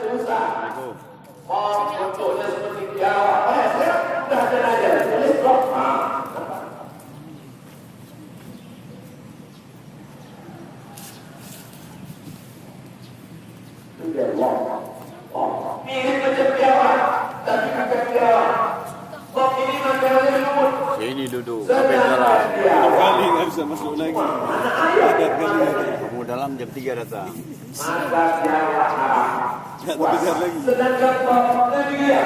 susah. Assalamualaikum. Oh, bentuknya seperti Jawa. Saya udah ada aja tulis blok. Mirip macam Jawa, tapi bukan Jawa. Blok ini materialnya lumut. Sini duduk, sampai dalam. Kali nggak bisa masuk lagi. Padat kali. Kamu dalam jam 3 datang. Maka Jawa Nggak terkejar lagi. sedangkan Nabi dia,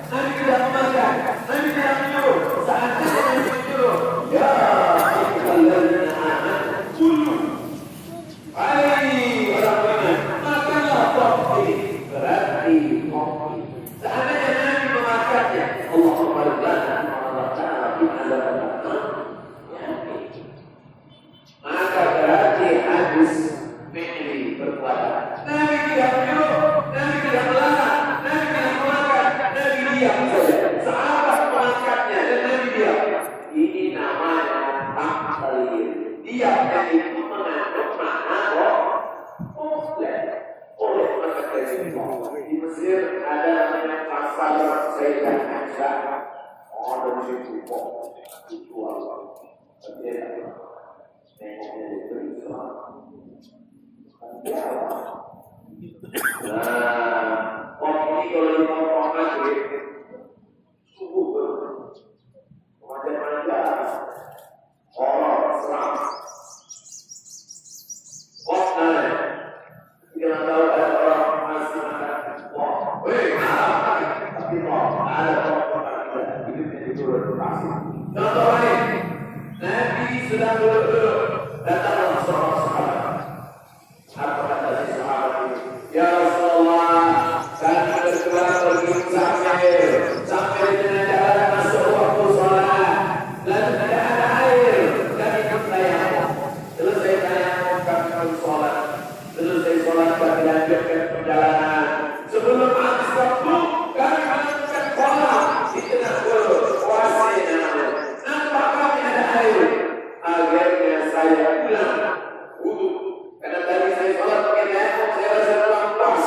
Nabi tidak memakan, Nabi tidak menyuruh, saatnya Nabi menyuruh. Ya, ayyuhalladzina amanu kulu. Hai orang beriman, makanlah kopi. Berarti kopi. Seandainya Nabi memakannya, Allahumma lana wa ta'ala fi azab. Maka berarti hadis fi'li perbuatan. Nabi tidak menyuruh, Nabi tidak melarang, Nabi tidak memakan, Nabi diam saja. Sahabat memakannya dan Nabi diam. Ini namanya taklid. Diamnya itu mengandung makna oleh maka dari di Mesir ada namanya pasar Sayyidah Aisyah. Oh, dari situ kok dijual. Nengoknya itu Islam. Nah, kopi kalau di tongkrong maghrib subuh macam-macam orang Islam. Kopi kita tahu ada orang masih makan kopi, tapi ada orang hidupnya itu berprestasi. Contoh lain, Nabi sedang duduk datang seorang sahabat. Apa kata si sahabat ini? Ya Rasulullah, kami bergerak pergi sampai dengan jalan masuk waktu sholat. Lalu tidak ada air, kami pun tayamum. Selesai tayamum kami pun sholat. Selesai sholat kami lanjutkan perjalanan. Sebelum habis waktu, kami melakukan sholat di tengah puasa namanya. Nampak kami ada air. Akhirnya saya pulang wudu. Karena tadi saya sholat pakai tayamum, saya rasa kurang puas.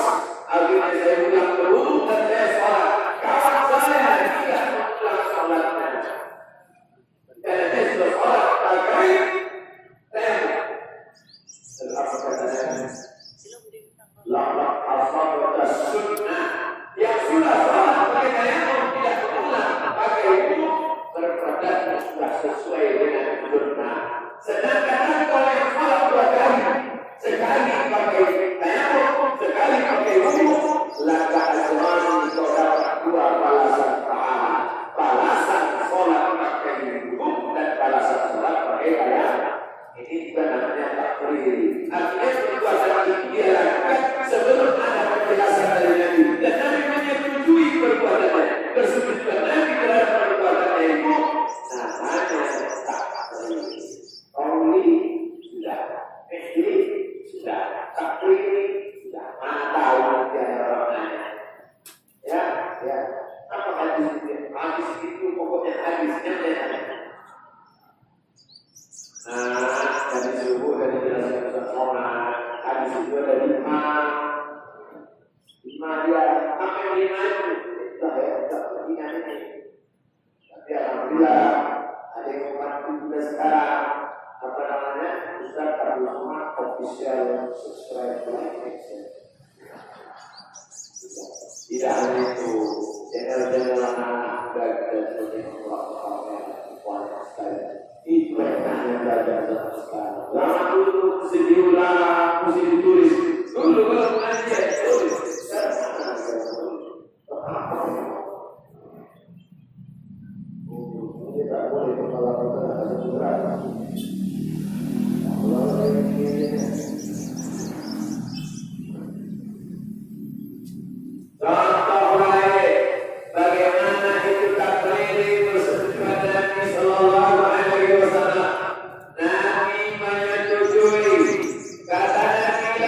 Akhirnya saya pulang berwudu dan saya sholat. Kawan saya tidak mengulang sholatnya. Karena saya sudah sholat pakai tayamum. Dan apa kata saya? Laqad asabta sunnah. Yang sudah sholat pakai tayamum tidak mengulang pakai wudu berarti sudah sesuai dengan sunnah. Sedangkan kalau yang sholat 2 kali, sekali pakai tayamum, sekali pakai wudu, laka azman itu dapat 2 balasan pahala. Balasan sholat pakai wudu dan balasan sholat pakai tayamum. Ini juga namanya taklid. Artinya perbuatan itu dia lakukan sebelum ada penjelasan dari Nabi. Dan Nabi menyetujui perbuatannya. Persetujuan Nabi terhadap perbuatannya itu namanya taklid. Qauli sudah, fi'li sudah, taklid sudah. Mana tahu nanti ada orang nanya. Ya. Apa hadis itu? Hadis itu pokoknya hadisnya ada. Dari subuh dari jelaskan Ustaz Omar, hadis itu ada 5 dia, apa yang 5 itu? Tak ingat ini. Tapi alhamdulillah ada yang mengerti juga sekarang. Apa namanya? Ustaz Abdul Somad official subscribe like share. Tidak hanya itu, channel-channel anak-anak dan sebagainya orang-orang sekalian. Itu yang belajar sekarang. Lama dulu mesti diulang, mesti ditulis. Dulu kalau pengajian tulis. Tidak boleh kepala kita ada berat. Contoh lain, bagaimana itu taklid persetujuan Nabi Sallallahu Alaihi Wasallam. Nabi menyetujui kata Nabi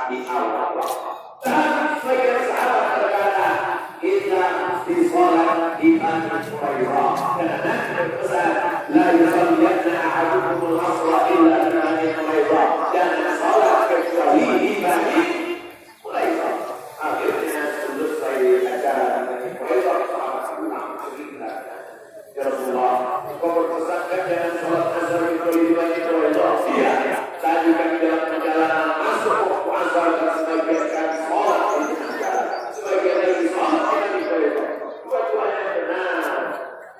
di awal waktu. Dan sebagian sahabat berkata, kita mesti sholat di Bani Quraidah. Karena berpesan, la yusalliyanna ahadukumul asra illa di Bani Quraidah. Jangan sholat kecuali di Bani Quraidah. Akhirnya selesai acara di Bani Quraidah, sahabat pulang cerita. Ya Rasulullah, kau berpesankan jangan sholat asar kecuali di Bani Quraidah. Iya, tadi kami dalam perjalanan masuk waktu asar dan sebagian kami sholat di tengah jalan. Sebagian lagi sholat di Bani Quraidah. Dua-duanya benar.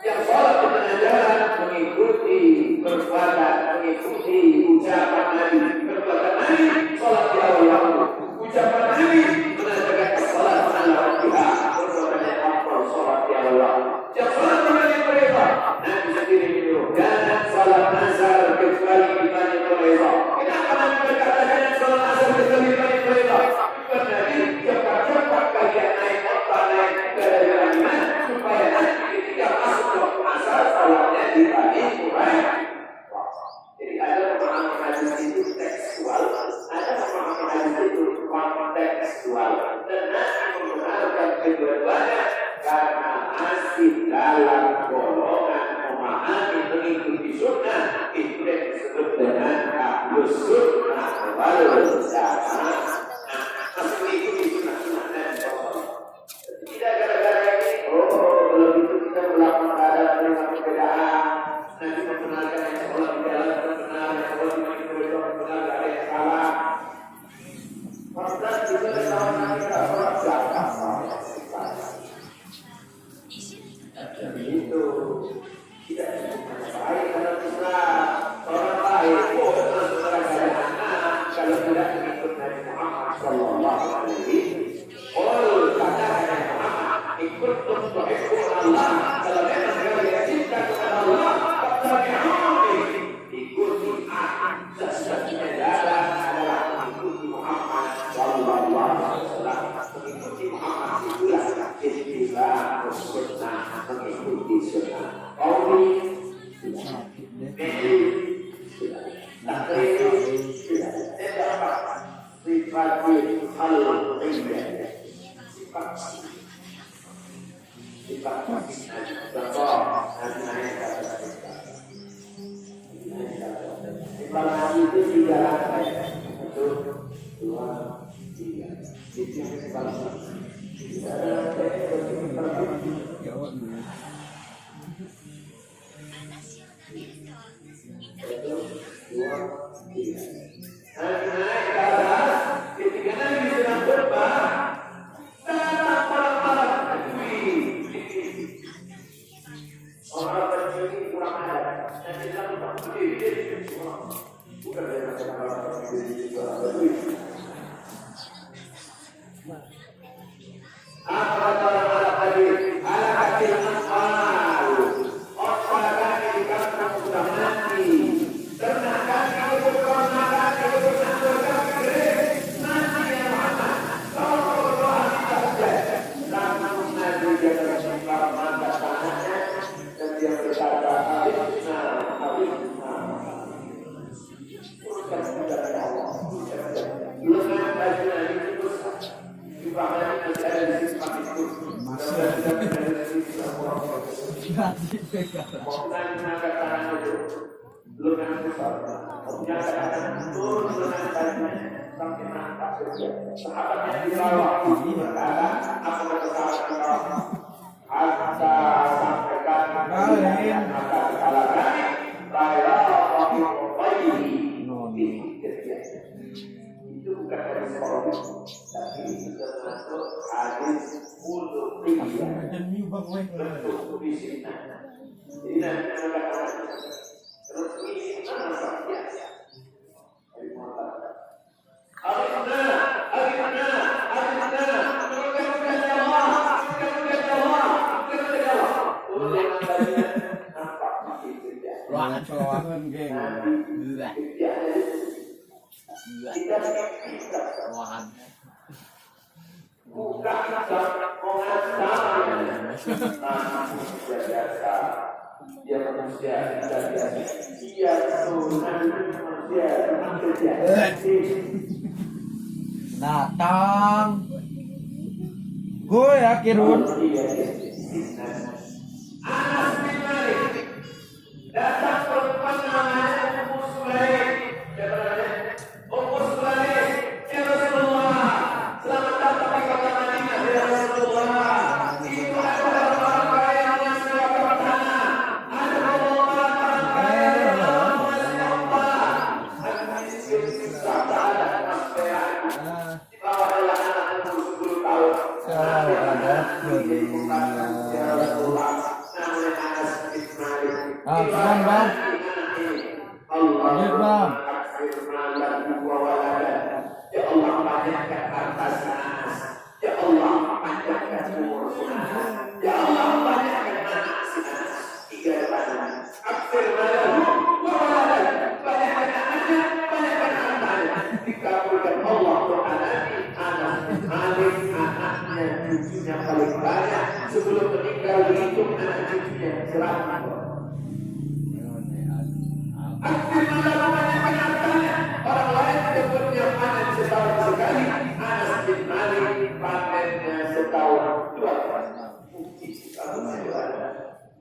Yang sholat di tengah jalan mengikuti perbuatan, mengikuti ucapan Nabi. Perbuatan Nabi sholat di awal waktu. Ucapan Nabi menandakan sholat ala Rabbihah. Perbuatannya apa sholat di awal waktu. Yang sholat di Bani Quraidah, Nabi sendiri menyuruh jangan sholat asar kecuali di Bani Quraidah. Kenapa Nabi berkata jangan sholat asar kecuali di Bani Quraidah? Karena Nabi cepat-cepat kalian naik kota naik dari Madinah supaya nanti ketika masuk waktu asar sholatnya di Bani Quraidah. Jadi ada pemahaman hadis itu tekstual, ada pemahaman hadis itu kontekstual. Dan Nabi membenarkan kedua-duanya karena masih dalam golongan memahami mengikuti sunnah. Itu yang disebut dengan ahlus sunnah wal jamaah. Masih mengikuti sunnah-sunnah Nabi SAW. Tidak gara-gara ini, kalau itu kita melakukan ada perbedaan. Nanti membenarkan yang sholat di jalan benar, yang sholat di Bani Quraidah benar, ada yang salah. Maka kita tahu nanti kita sholat zakat. Jadi itu tidak baik kalau kita orang baik, saudara kalau tidak mengikut Nabi Muhammad Sallallahu Alaihi Wasallam. Kata Muhammad, ikut untuk Allah. Kalau memang kalian cinta kepada Allah, ikuti sesungguhnya jalan adalah mengikuti Muhammad Sallallahu Alaihi Wasallam. Mengikuti Muhammad itulah ittiba' sunnah, mengikuti sunnah. Qauli fi'li takriri tidak sifat al-qiyah sifat contoh Nabi itu 3 lantai 1, 2, 3 itu yang sifat naik ke atas ketika Nabi sedang terbang datang orang-orang orang berjudi kurang ada dan kita lupa bukan dari orang berjudi apa kata orang tadi ala hakil asal orang kami di kampung sudah mati karena kami berkorban kami bersandar kami nanti yang Muhammad kalau berdoa kita saja namun Nabi dia tersimpan mata tangannya dan dia berkata habisna uruskan kita dari Allah lengan baju Nabi itu juga masih ada di sisi itu dan tidak ada di sisi orang mau mengangkat tangan itu lengan besar yang kadang-kadang turun lengan bajunya sampai nampak saja sahabatnya di bawah berkata apa kata sahabat hatta sampaikan maka kala kami raya wakil bayi itu bukan dari sekolah tapi itu termasuk hadis uluhiyah bentuk bisina jadi nanti mengatakan terus ini masa biasa dari mengatakan Al-Qur'an Ruangan geng. Ruangan. Bukan dia manusia dia Tuhan manusia Natang. Gue ya Kirun. Anas bin Malik datang perempuan namanya Ummu Sulaim. Ummu Sulaim, ya Rasulullah, selamat datang di kota Madinah, ya Rasulullah. Itu adalah orang kaya yang menyewakan tanah. Ada orang kaya yang menyewakan Allah. Dan miskin siksa tak ada kepastian. Di bawah adalah anak umur 10 tahun. Cuman bang. Lanjut bang. Ya Allah banyakkan hartanya Anas. Ya Allah panjangkan umurnya. Ya Allah banyakkan anak si Anas. 3 bulan. Akhir malam. Banyakkan anaknya, banyakkan hartanya. Dikabulkan Allah doa Nabi Anas bin Malik, anaknya cucunya paling banyak. Sebelum meninggal dihitung anak cucunya 100. Akhir malam banyakkan hartanya. Orang lain tidak punya panen setahun sekali. Anas bin Malik panennya setahun 2 kali.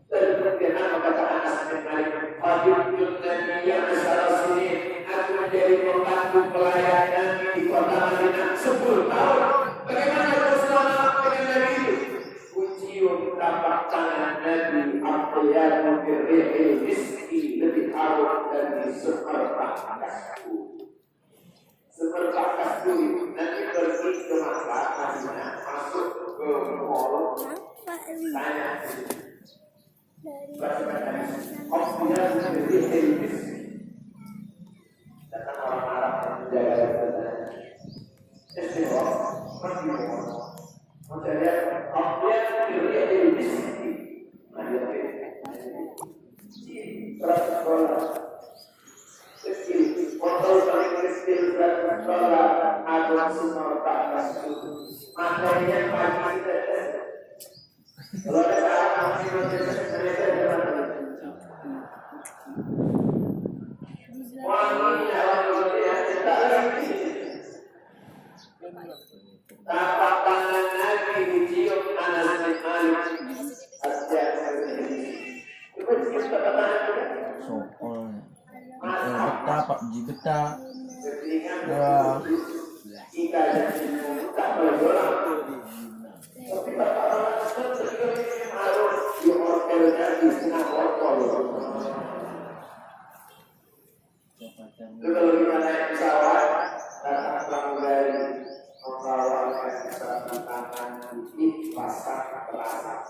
Dan kemudian apa kata Anas bin Malik? Hadithun Nabi yang salah sini. Aku menjadi pembantu pelayan Nabi di kota Madinah 10 tahun. Bagaimana Rasulullah dengan Nabi itu? Ujium tapak tangan Nabi Abdiyanu birrihil miski lebih harum dari semerbak kasku. Semerbak kasku Nabi pergi ke Makkah, Madinah, masuk ke mall, tanya Abdiyanu birrihil miski. Datang orang Arab yang menjaga kebenaran. Istimewa, pergi ke mall. Maka lihat Abdiyanu birrihil miski. $100 kecil, motor paling kecil $100 atau semua tak makanya pagi kita kalau ada orang masih mereka jangan wanginya orang yang tak lagi tapak tangan Nabi dicium Anas bin Malik Sokol. Betah Pak Ji betah. Ya. Kalau kita naik pesawat, datang pramugari membawa satu tangan di pasar terasa.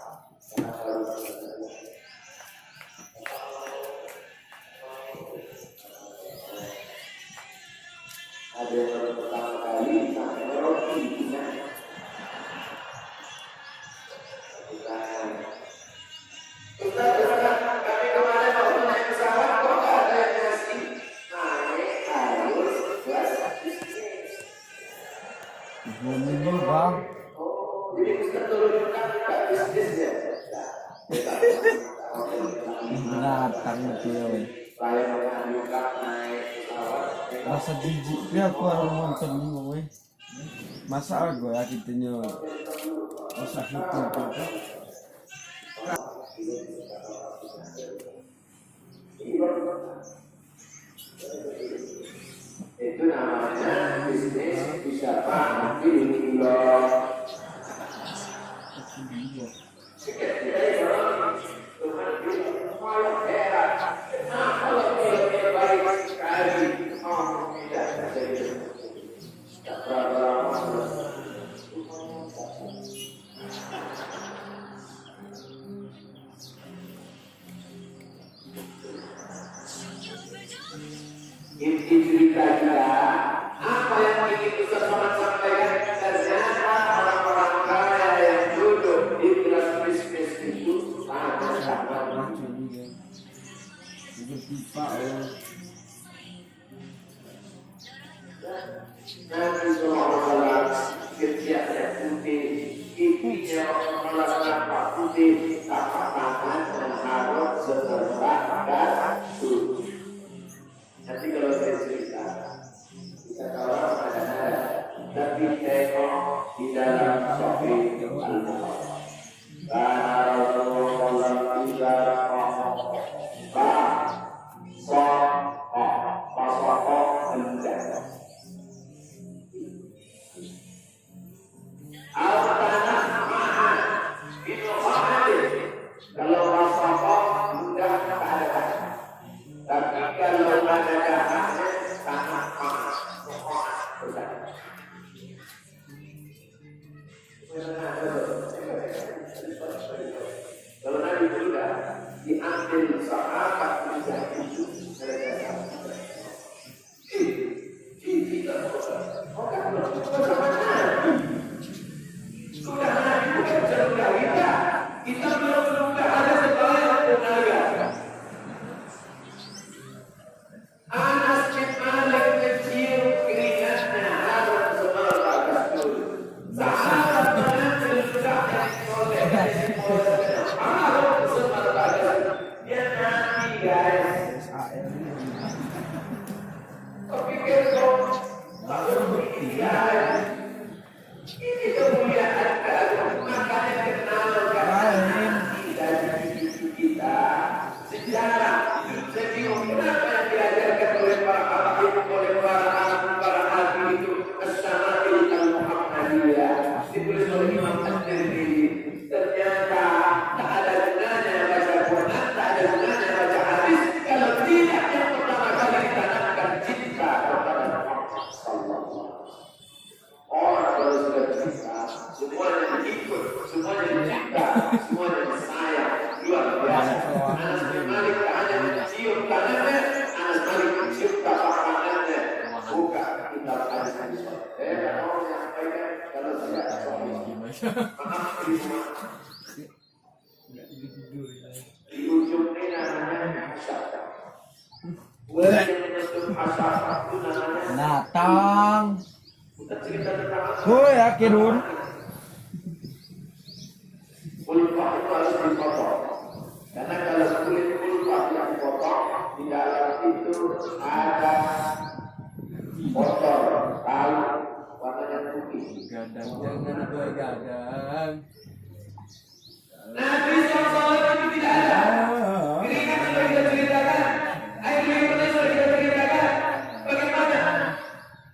Ada yang pertama kali sampai roti kita kami kemarin waktu naik pesawat kok nggak ada yang ngasih naik harus kelas bisnis. Ini bang. Oh, jadi kita turunkan kelas bisnis ya. Binatang itu ya. Saya mengajukan naik pesawat. Rasa jijik dia aku orang nonton ni boy. Masa aku ya kitanya. Masa syuting tu. Itu namanya bisnis wisata kilo. Inti cerita kita, apa yang ingin Ustaz Somad sampaikan, ternyata orang-orang kaya yang duduk di kelas bisnis itu sangat-sangat Nabi SAW ketiaknya putih, pipinya melangkah putih, tapak tangan mengharap semerbak kasut. Nanti kalau saya cerita, kita tahu ada, tapi meninggal. Al-Tanah Maha Binohadir. Kalau wasafah mudah tak ada. Tapi kalau ada jahatnya sangat panas. Kalau Nabi sudah diambil sahabat tidak itu mereka sudah Nabi bukan sudah kita belum ada sebagai tenaga. Anas bin Malik kecil keringatnya harus semerta dulu. Sahabat mengambil sudah oleh harus semerta dulu. Dia Nabi guys. Kepikir kok tak berpikir guys. Ini kemuliaan keagungan makanya kenalkan dari kita sejarah sejauh kenapa yang diajarkan oleh para habib, oleh para nabi itu as-sama'il al-Muhammadiyah ditulis oleh Imam At-Tirmidzi. Ternyata tak ada gunanya baca Quran, tak ada gunanya baca hadis kalau tidak yang pertama kali ditanamkan cinta kepada Muhammad sallallahu alaihi wasallam. Orang kalau sudah cinta, semuanya ikut, semuanya cinta, semuanya sayang, luar biasa. Anas bin Malik tak hanya mencium tangannya, Anas Malik mencium tapak tangannya. Buka kitab hadis-hadis. Saya mau menyampaikan kalau tidak maaf di ujung ini namanya hasad. Boleh menyentuh hasad itu namanya Natang. kita cerita tentang Hoi akhirun. ulfah itu harus dipotong. Karena kalau kulit ulfah yang dipotong di dalam itu ada kotor, tahu, warnanya putih. Gadang jangan gue gadang. Nabi SAW itu tidak ada. Keringat sudah kita ceritakan, air liurnya sudah kita ceritakan. Bagaimana?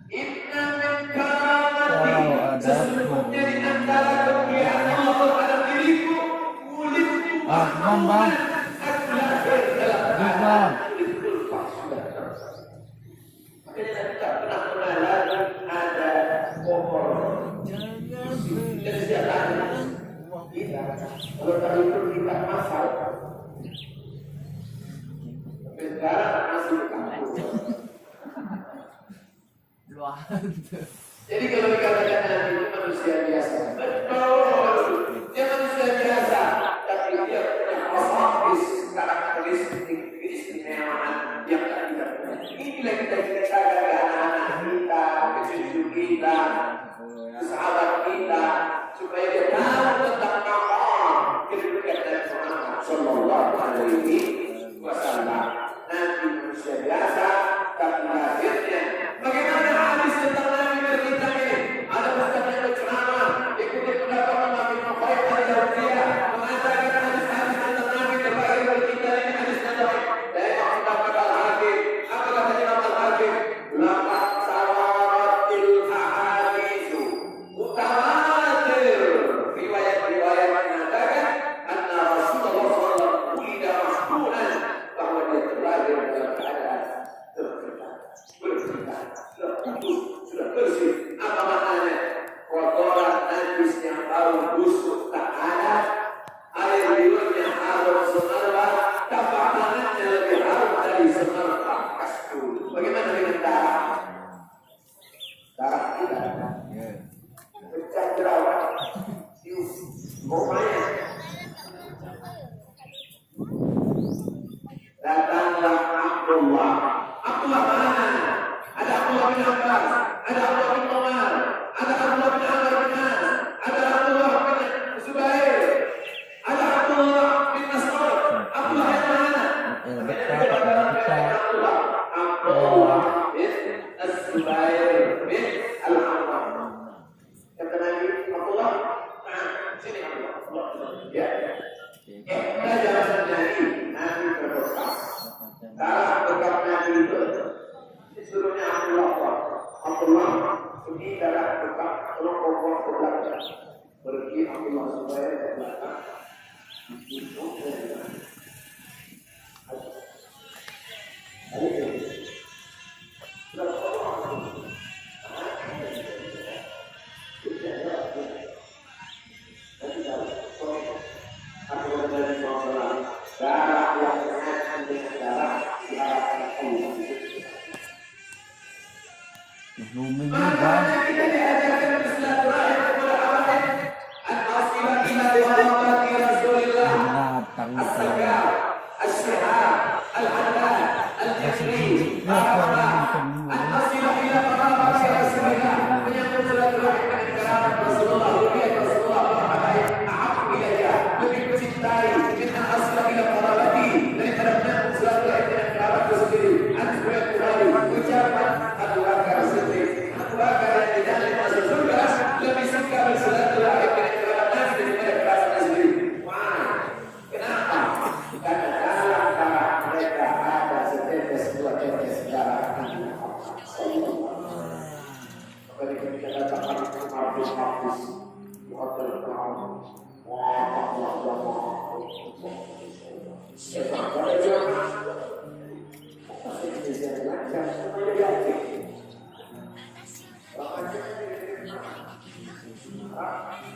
Inna min karamati, sesungguhnya di antara kemuliaan Allah pada diriku, kulitku Bang. aku lahir dalam Bang. kulit ulfah sudah terasa. Makanya Nabi tak pernah mengalami ada pohon. Dan sejak tadi kita, kalau tadi itu kita masal, sampai sekarang masih di kampung. Jadi kalau dikatakan Nabi itu manusia biasa, betul, dia manusia biasa, tapi dia punya khasais, karakteristik keistimewaan yang tak kita punya. Inilah kita ceritakan ke anak-anak kita, ke cucu kita, ke sahabat kita, supaya dia tahu tentang makam kedudukan Nabi Muhammad sallallahu alaihi wasallam. Nabi manusia biasa, tapi lahirnya bagaimana hadis tentang Nabi berita ini? Ada ustaz yang berceramah, ikuti pendapat Imam Ibnu Qayyim al-Jauziyah mengatakan hadis-hadis tentang Nabi terbaik berita ini hadis Nabawi. Dan Imam pendapat Al-Hakim, apa kata Imam Al-Hakim? Laqad tawaratil ahaditsu mutawatir. Riwayat-riwayat mengatakan anna Rasulullah sallallahu alaihi wasallam bahwa dia terlahir dalam keadaan sudah bersih. Apa maknanya? Kotoran najis yang bau busuk tak ada, air liurnya harum semerbak, tapak tangannya lebih harum dari semerbak kasturi. Bagaimana dengan darah? Darah tidak ada. Pecah jerawat, pokoknya datanglah Abdullah. Abdullah mana? Ada Abdullah bin Abbas, ada Abdullah bin Umar, ada Abdullah bin Amr bin As, ada Abdullah bin Zubair, ada Abdullah bin Mas'ud. Abdullah yang mana? Abdullah bin Az-Zubair bin Al-Awwam. Kata Nabi Abdullah, sini Abdullah. Ya. Kita jangan Nabi berdoa. Darah bekas Nabi itu disuruhnya Abdullah Lumen juga. Binatang itu.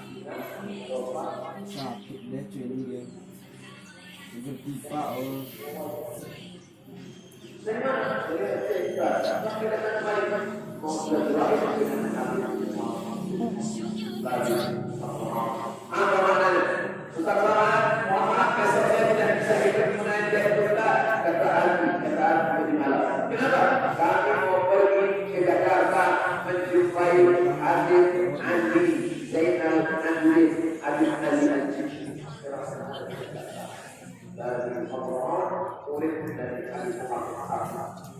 Ya, orang nonton sakit deh cuy ini dia. Itu pipa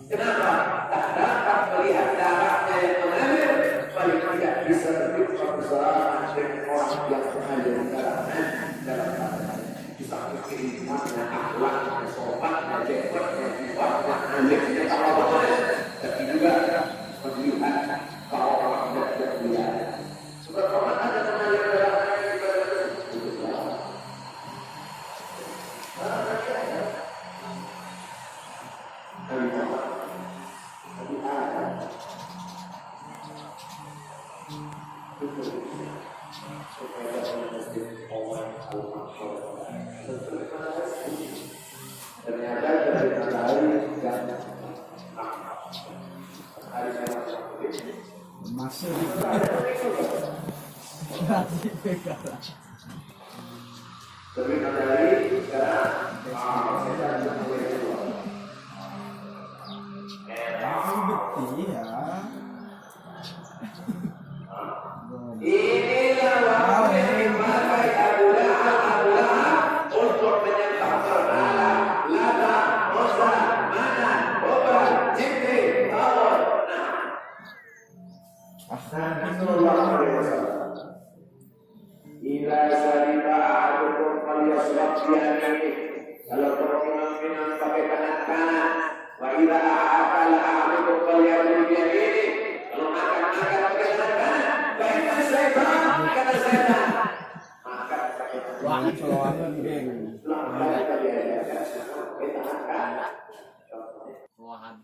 Kenapa? Tak dapat melihat darahnya yang mengalir, paling tidak bisa berbicara bersama dengan orang yang mengalir darahnya dalam keadaan bisa kirimannya, akhlaknya, sopannya, jepatnya, sifatnya, anehnya, tawabannya, tapi juga melihat bahwa orang tidak melihat. Sebagaimana ada mengalir darahnya di badan ternyata dari matahari dan masuk berarti pegang dari matahari sekarang kita mulai keluar. betul ya. Inilah waktu yang dipakai Abu Lahab untuk menyembah berhala, Lata, Uzza, Manat, Hubal, Jibril, Tawar. Ila sariba ahadukum falyasrab biyaminihi. Kalau kemungkinan pakai kanan, wa ila akala ahadukum falyakul biyaminihi. Kalau makan pakai kanan, baiklah setan, kata setan. Makan pakai kanan. Wah, colokan geng. Kita makan. Wahan.